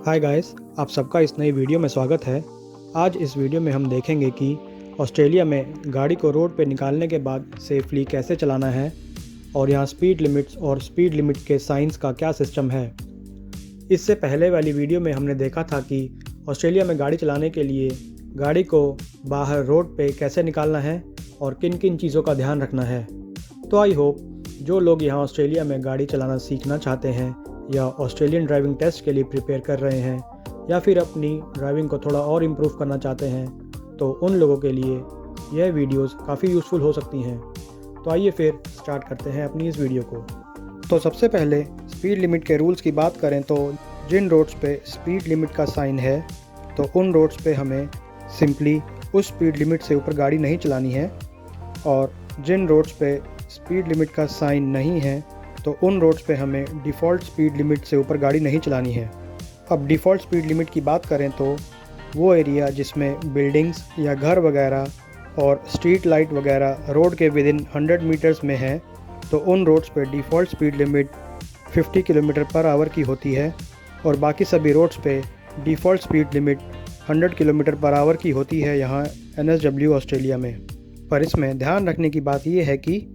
Hi guys, आप सबका इस नई वीडियो में स्वागत है। आज इस वीडियो में हम देखेंगे कि ऑस्ट्रेलिया में गाड़ी को रोड पे निकालने के बाद सेफली कैसे चलाना है और यहाँ स्पीड लिमिट्स और स्पीड लिमिट के साइंस का क्या सिस्टम है। इससे पहले वाली वीडियो में हमने देखा था कि ऑस्ट्रेलिया में गाड़ी चलाने के लिए गाड़ी को बाहर रोड पे कैसे निकालना है और किन किन चीज़ों का ध्यान रखना है। तो आई होप जो लोग यहाँ ऑस्ट्रेलिया में गाड़ी चलाना सीखना चाहते हैं या ऑस्ट्रेलियन ड्राइविंग टेस्ट के लिए प्रिपेयर कर रहे हैं या फिर अपनी ड्राइविंग को थोड़ा और इम्प्रूव करना चाहते हैं, तो उन लोगों के लिए यह वीडियोस काफ़ी यूज़फुल हो सकती हैं। तो आइए फिर स्टार्ट करते हैं अपनी इस वीडियो को। तो सबसे पहले स्पीड लिमिट के रूल्स की बात करें तो जिन रोड्स पे स्पीड लिमिट का साइन है तो उन रोड्स पे हमें सिंपली उस स्पीड लिमिट से ऊपर गाड़ी नहीं चलानी है, और जिन रोड्स पे स्पीड लिमिट का साइन नहीं है तो उन रोड्स पे हमें डिफ़ॉल्ट स्पीड लिमिट से ऊपर गाड़ी नहीं चलानी है। अब डिफ़ॉल्ट स्पीड लिमिट की बात करें तो वो एरिया जिसमें बिल्डिंग्स या घर वगैरह और स्ट्रीट लाइट वगैरह रोड के विदिन 100 मीटर्स में है, तो उन रोड्स पे default speed limit 50 kilometre per hour की होती है, और बाकी सभी रोड्स पे default speed limit 100 kilometre per hour की होती है यहाँ NSW ऑस्ट्रेलिया में। पर इसमें ध्यान रखने की बात यह है कि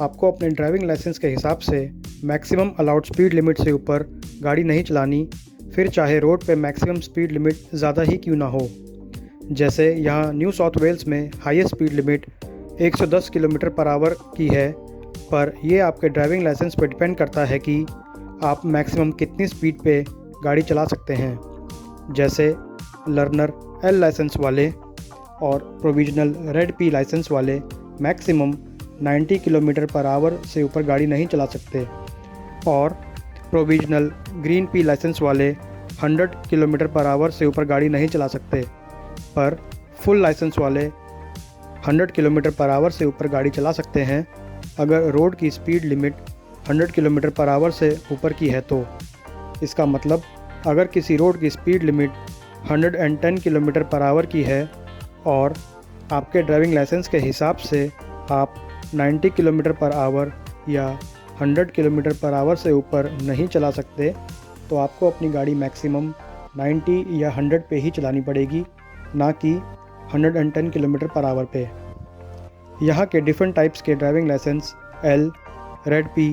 आपको अपने ड्राइविंग लाइसेंस के हिसाब से मैक्सिमम अलाउड स्पीड लिमिट से ऊपर गाड़ी नहीं चलानी, फिर चाहे रोड पे मैक्सिमम स्पीड लिमिट ज़्यादा ही क्यों ना हो। जैसे यहाँ न्यू साउथ वेल्स में highest speed limit 110 kilometre per hour की है, पर यह आपके ड्राइविंग लाइसेंस पर डिपेंड करता है कि आप मैक्सिमम कितनी स्पीड पे गाड़ी चला सकते हैं। जैसे लर्नर L लाइसेंस वाले और प्रोविजनल रेड P लाइसेंस वाले मैक्सिमम 90 किलोमीटर पर आवर से ऊपर गाड़ी नहीं चला सकते, और प्रोविजनल ग्रीन P लाइसेंस वाले 100 किलोमीटर पर आवर से ऊपर गाड़ी नहीं चला सकते, पर फुल लाइसेंस वाले 100 किलोमीटर पर आवर से ऊपर गाड़ी चला सकते हैं अगर रोड की speed limit 100 kilometre per hour से ऊपर की है। तो इसका मतलब अगर किसी रोड की speed limit 110 kilometre per hour की है और आपके ड्राइविंग लाइसेंस के हिसाब से आप 90 किलोमीटर पर आवर या 100 किलोमीटर पर आवर से ऊपर नहीं चला सकते, तो आपको अपनी गाड़ी मैक्सिमम 90 या 100 पे ही चलानी पड़ेगी, ना कि 110 किलोमीटर पर आवर पे। यहाँ के डिफरेंट टाइप्स के driving licence L, red P,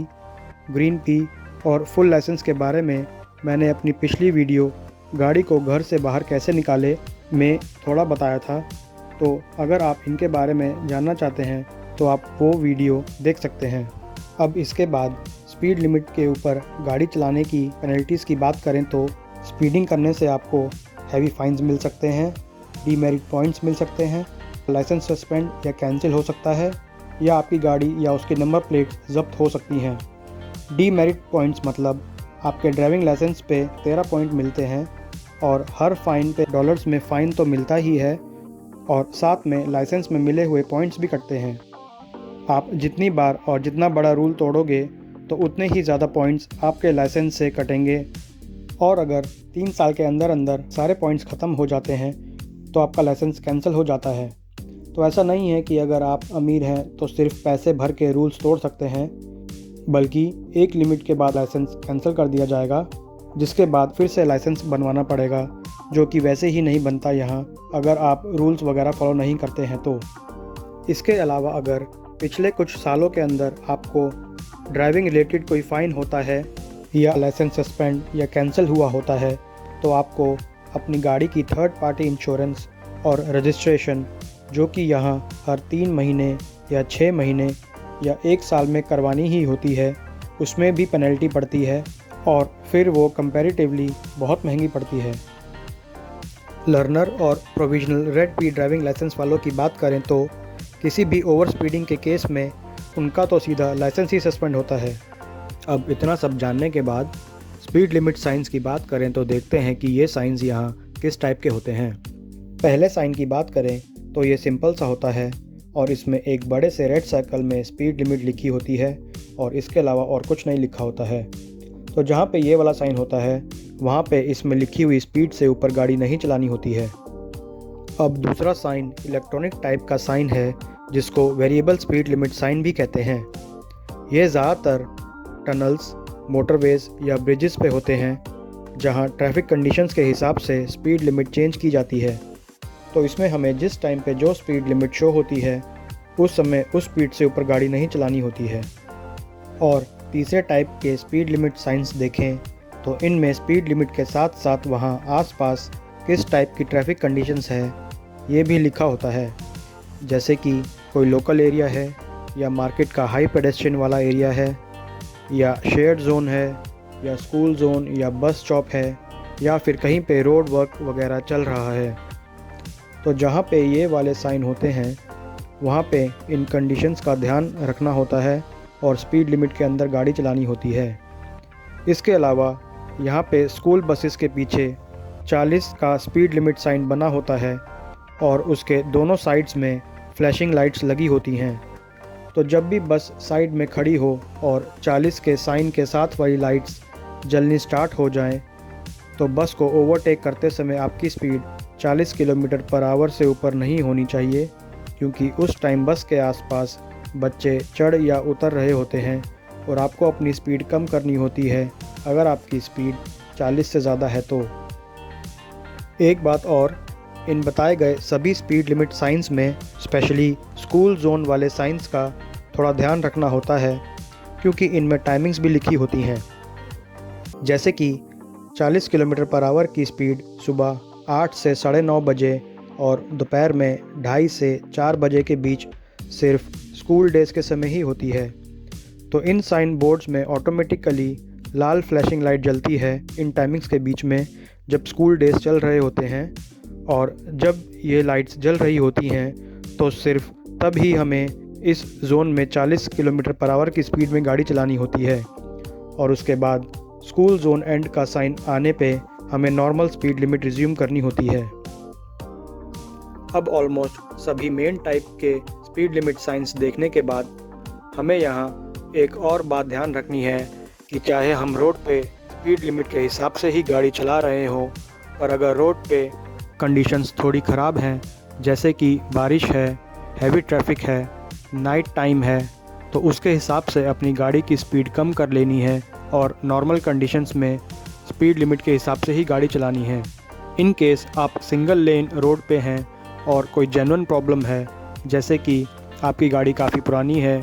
green P और फुल लाइसेंस के बारे में मैंने अपनी पिछली वीडियो गाड़ी को घर से बाहर कैसे निकाले में थोड़ा बताया था, तो अगर आप इनके बारे में जानना चाहते हैं तो आप वो वीडियो देख सकते हैं। अब इसके बाद स्पीड लिमिट के ऊपर गाड़ी चलाने की पेनल्टीज़ की बात करें तो स्पीडिंग करने से आपको हैवी फाइन्स मिल सकते हैं, डीमेरिट पॉइंट्स मिल सकते हैं, लाइसेंस सस्पेंड या कैंसिल हो सकता है, या आपकी गाड़ी या उसके नंबर प्लेट जब्त हो सकती हैं। डीमेरिट पॉइंट्स मतलब आपके ड्राइविंग लाइसेंस पे 13 पॉइंट मिलते हैं, और हर फाइन पे डॉलर्स में फ़ाइन तो मिलता ही है और साथ में लाइसेंस में मिले हुए पॉइंट्स भी कटते हैं। आप जितनी बार और जितना बड़ा रूल तोड़ोगे तो उतने ही ज़्यादा पॉइंट्स आपके लाइसेंस से कटेंगे, और अगर 3 साल के अंदर अंदर सारे पॉइंट्स ख़त्म हो जाते हैं तो आपका लाइसेंस कैंसिल हो जाता है। तो ऐसा नहीं है कि अगर आप अमीर हैं तो सिर्फ पैसे भर के रूल्स तोड़ सकते हैं, बल्कि एक लिमिट के बाद लाइसेंस कैंसिल कर दिया जाएगा, जिसके बाद फिर से लाइसेंस बनवाना पड़ेगा, जो कि वैसे ही नहीं बनता यहाँ अगर आप रूल्स वगैरह फॉलो नहीं करते हैं। तो इसके अलावा अगर पिछले कुछ सालों के अंदर आपको ड्राइविंग रिलेटेड कोई फ़ाइन होता है या लाइसेंस सस्पेंड या कैंसिल हुआ होता है, तो आपको अपनी गाड़ी की थर्ड पार्टी इंश्योरेंस और रजिस्ट्रेशन, जो कि यहाँ हर 3 महीने या 6 महीने या 1 साल में करवानी ही होती है, उसमें भी पेनल्टी पड़ती है, और फिर वो कंपैरेटिवली बहुत महंगी पड़ती है। लर्नर और provisional red P driving licence वालों की बात करें तो किसी भी ओवर स्पीडिंग के केस में उनका तो सीधा लाइसेंस ही सस्पेंड होता है। अब इतना सब जानने के बाद स्पीड लिमिट साइंस की बात करें तो देखते हैं कि ये साइंस यहाँ किस टाइप के होते हैं। पहले साइन की बात करें तो ये सिंपल सा होता है और इसमें एक बड़े से रेड सर्कल में स्पीड लिमिट लिखी होती है और इसके अलावा और कुछ नहीं लिखा होता है। तो जहाँ पे ये वाला साइन होता है वहाँ पे इसमें लिखी हुई स्पीड से ऊपर गाड़ी नहीं चलानी होती है। अब दूसरा साइन इलेक्ट्रॉनिक टाइप का साइन है, जिसको वेरिएबल स्पीड लिमिट साइन भी कहते हैं। ये ज़्यादातर टनल्स, मोटरवेज या ब्रिजेस पे होते हैं, जहां ट्रैफिक कंडीशंस के हिसाब से स्पीड लिमिट चेंज की जाती है। तो इसमें हमें जिस टाइम पे जो स्पीड लिमिट शो होती है उस समय उस स्पीड से ऊपर गाड़ी नहीं चलानी होती है। और तीसरे टाइप के स्पीड लिमिट साइंस देखें तो इनमें स्पीड लिमिट के साथ साथ वहां आसपास किस टाइप की ट्रैफिक कंडीशंस है ये भी लिखा होता है, जैसे कि कोई लोकल एरिया है या मार्केट का हाई पेडेस्ट्रियन वाला एरिया है या शेयर्ड जोन है या स्कूल जोन या बस स्टॉप है या फिर कहीं पे रोड वर्क वगैरह चल रहा है। तो जहाँ पे ये वाले साइन होते हैं वहाँ पे इन कंडीशंस का ध्यान रखना होता है और स्पीड लिमिट के अंदर गाड़ी चलानी होती है। इसके अलावा यहाँ पे स्कूल बसेस के पीछे 40 का स्पीड लिमिट साइन बना होता है और उसके दोनों साइड्स में फ्लैशिंग लाइट्स लगी होती हैं। तो जब भी बस साइड में खड़ी हो और 40 के साइन के साथ वाली लाइट्स जलनी स्टार्ट हो जाएं, तो बस को ओवरटेक करते समय आपकी स्पीड 40 किलोमीटर पर आवर से ऊपर नहीं होनी चाहिए, क्योंकि उस टाइम बस के आसपास बच्चे चढ़ या उतर रहे होते हैं और आपको अपनी स्पीड कम करनी होती है अगर आपकी स्पीड 40 से ज़्यादा है तो। एक बात और, इन बताए गए सभी स्पीड लिमिट साइंस में स्पेशली स्कूल जोन वाले साइंस का थोड़ा ध्यान रखना होता है, क्योंकि इनमें टाइमिंग्स भी लिखी होती हैं। जैसे कि 40 किलोमीटर पर आवर की स्पीड सुबह 8 से 9:30 बजे और दोपहर में 2:30 से 4 बजे के बीच सिर्फ स्कूल डेज़ के समय ही होती है। तो इन साइन बोर्ड्स में ऑटोमेटिकली लाल फ्लैशिंग लाइट जलती है इन टाइमिंग्स के बीच में जब स्कूल डेज़ चल रहे होते हैं, और जब ये लाइट्स जल रही होती हैं तो सिर्फ तब ही हमें इस जोन में 40 किलोमीटर पर आवर की स्पीड में गाड़ी चलानी होती है। और उसके बाद स्कूल जोन एंड का साइन आने पे हमें नॉर्मल स्पीड लिमिट रिज्यूम करनी होती है। अब ऑलमोस्ट सभी मेन टाइप के स्पीड लिमिट साइंस देखने के बाद हमें यहाँ एक और बात ध्यान रखनी है कि चाहे हम रोड पे स्पीड लिमिट के हिसाब से ही गाड़ी चला रहे हों, पर अगर रोड पे कंडीशंस थोड़ी ख़राब हैं, जैसे कि बारिश है, हैवी ट्रैफिक है, नाइट टाइम है, तो उसके हिसाब से अपनी गाड़ी की स्पीड कम कर लेनी है और नॉर्मल कंडीशंस में स्पीड लिमिट के हिसाब से ही गाड़ी चलानी है। इन केस आप सिंगल लेन रोड पे हैं और कोई जेन्युइन प्रॉब्लम है, जैसे कि आपकी गाड़ी काफ़ी पुरानी है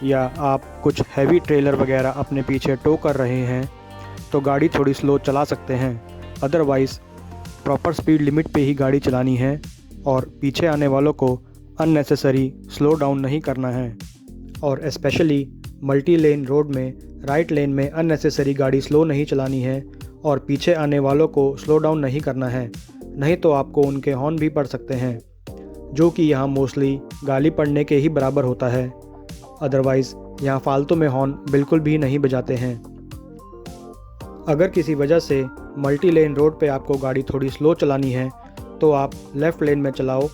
या आप कुछ हैवी ट्रेलर वगैरह अपने पीछे टो कर रहे हैं, तो गाड़ी थोड़ी स्लो चला सकते हैं। अदरवाइज़ प्रॉपर स्पीड लिमिट पे ही गाड़ी चलानी है और पीछे आने वालों को अननेसेसरी स्लो डाउन नहीं करना है। और स्पेशली मल्टी लेन रोड में राइट लेन में अननेसेसरी गाड़ी स्लो नहीं चलानी है और पीछे आने वालों को स्लो डाउन नहीं करना है, नहीं तो आपको उनके हॉर्न भी पड़ सकते हैं, जो कि यहाँ मोस्टली गाली पड़ने के ही बराबर होता है। अदरवाइज़ यहाँ फालतू में हॉर्न बिल्कुल भी नहीं बजाते हैं। अगर किसी वजह से मल्टी लेन रोड पे आपको गाड़ी थोड़ी स्लो चलानी है तो आप लेफ़्ट लेन में चलाओ,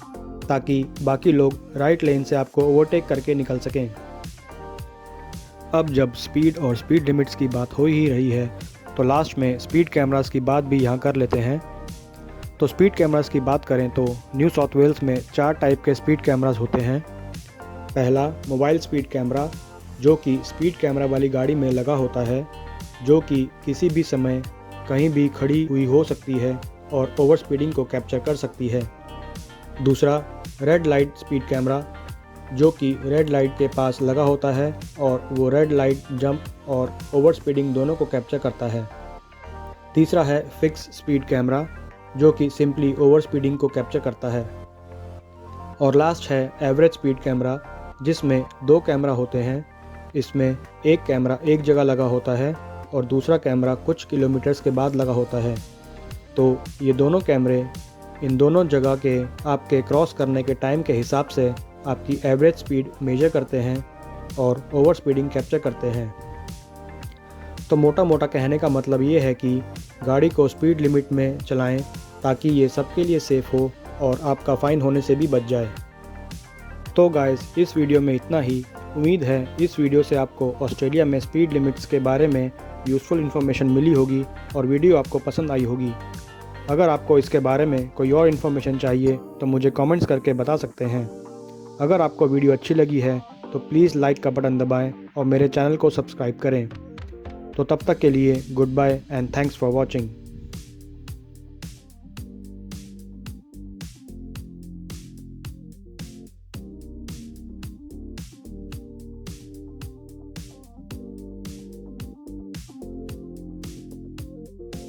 ताकि बाकी लोग राइट लेन से आपको ओवरटेक करके निकल सकें। अब जब स्पीड और स्पीड लिमिट्स की बात हो ही रही है तो लास्ट में स्पीड कैमरास की बात भी यहाँ कर लेते हैं। तो स्पीड कैमरास की बात करें तो न्यू साउथ वेल्स में 4 टाइप के स्पीड कैमरास होते हैं। पहला मोबाइल स्पीड कैमरा, जो कि स्पीड कैमरा वाली गाड़ी में लगा होता है, जो कि किसी भी समय कहीं भी खड़ी हुई हो सकती है और ओवर स्पीडिंग को कैप्चर कर सकती है। दूसरा रेड लाइट स्पीड कैमरा, जो कि रेड लाइट के पास लगा होता है और वो रेड लाइट जंप और ओवर स्पीडिंग दोनों को कैप्चर करता है। तीसरा है फिक्स स्पीड कैमरा, जो कि सिंपली ओवर स्पीडिंग को कैप्चर करता है। और लास्ट है एवरेज स्पीड कैमरा, जिसमें 2 कैमरा होते हैं। इसमें एक कैमरा एक जगह लगा होता है और दूसरा कैमरा कुछ किलोमीटर्स के बाद लगा होता है। तो ये दोनों कैमरे इन दोनों जगह के आपके क्रॉस करने के टाइम के हिसाब से आपकी एवरेज स्पीड मेजर करते हैं और ओवर स्पीडिंग कैप्चर करते हैं। तो मोटा मोटा कहने का मतलब ये है कि गाड़ी को स्पीड लिमिट में चलाएं, ताकि ये सबके लिए सेफ़ हो और आपका फ़ाइन होने से भी बच जाए। तो गाइस, इस वीडियो में इतना ही। उम्मीद है इस वीडियो से आपको ऑस्ट्रेलिया में स्पीड लिमिट्स के बारे में यूज़फुल इन्फॉर्मेशन मिली होगी और वीडियो आपको पसंद आई होगी। अगर आपको इसके बारे में कोई और इन्फॉर्मेशन चाहिए तो मुझे कमेंट्स करके बता सकते हैं। अगर आपको वीडियो अच्छी लगी है तो प्लीज़ लाइक का बटन दबाएं और मेरे चैनल को सब्सक्राइब करें। तो तब तक के लिए goodbye and thanks for watching.